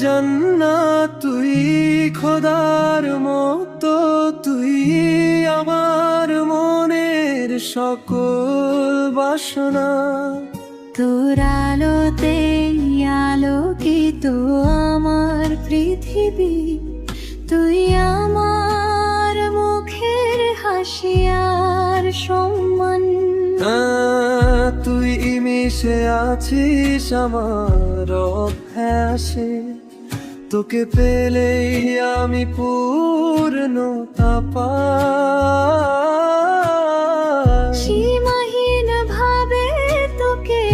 জান্নাত তুই, খোদার মতো তুই, আমার মনের সকল বাসনা। তোর আলোতে আলোকিত আমার পৃথিবী, তুই আমার মুখের হাসি আর সম্মান। তুই মিশে আছিস আমার অভ্যাসে, তোকে পেলেই আমি পূর্ণতা পাই। সীমাহীন ভাবে তোকে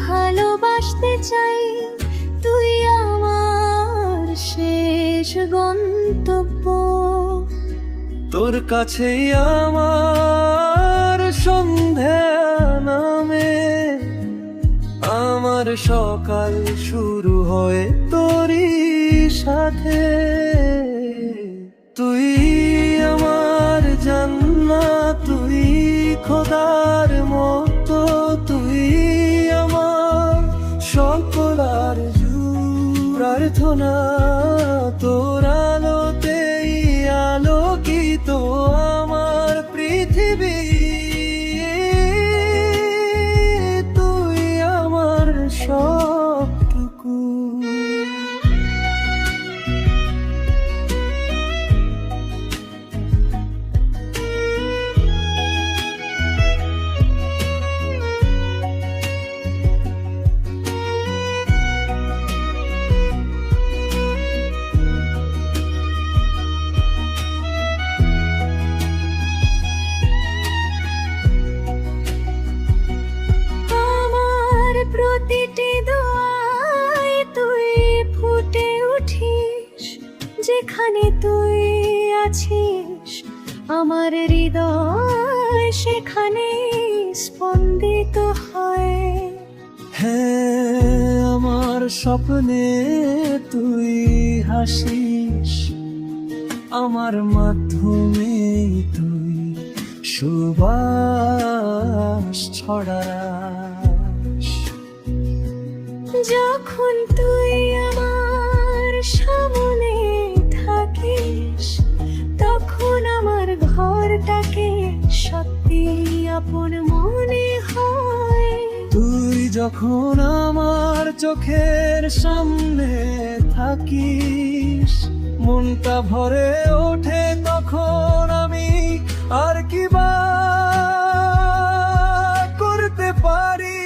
ভালোবাসতে চাই, তুই আমার শেষ গন্তব্য। তোর কাছেই আমার সন্ধ্যা নামে, আমার সকাল শুরু হয় তোরই সাথে। তুই আমার জান্নাত তুই, খোদার মতো তুই, আমার সকল আরজু প্রার্থনা। তোর আলোতেই আলোকিত আমার পৃথিবী, তুই আমার সবটুকু। প্রতিটি দোয়ায় তুই ফুটে উঠিস, যেখানে তুই আছিস আমার হৃদয় সেখানে স্পন্দিত হয়। হ্যাঁ, আমার স্বপ্নে তুই হাসিস, আমার মাধ্যমে তুই সুবাস ছড়াস। যখন তুই আমার সামনে থাকিস, তখন আমার ঘরটাকে সত্যি আপন মনে হয়। তুই যখন আমার চোখের সামনে থাকিস, মনটা ভরে ওঠে তখন আমি আর কি বা করতে পারি।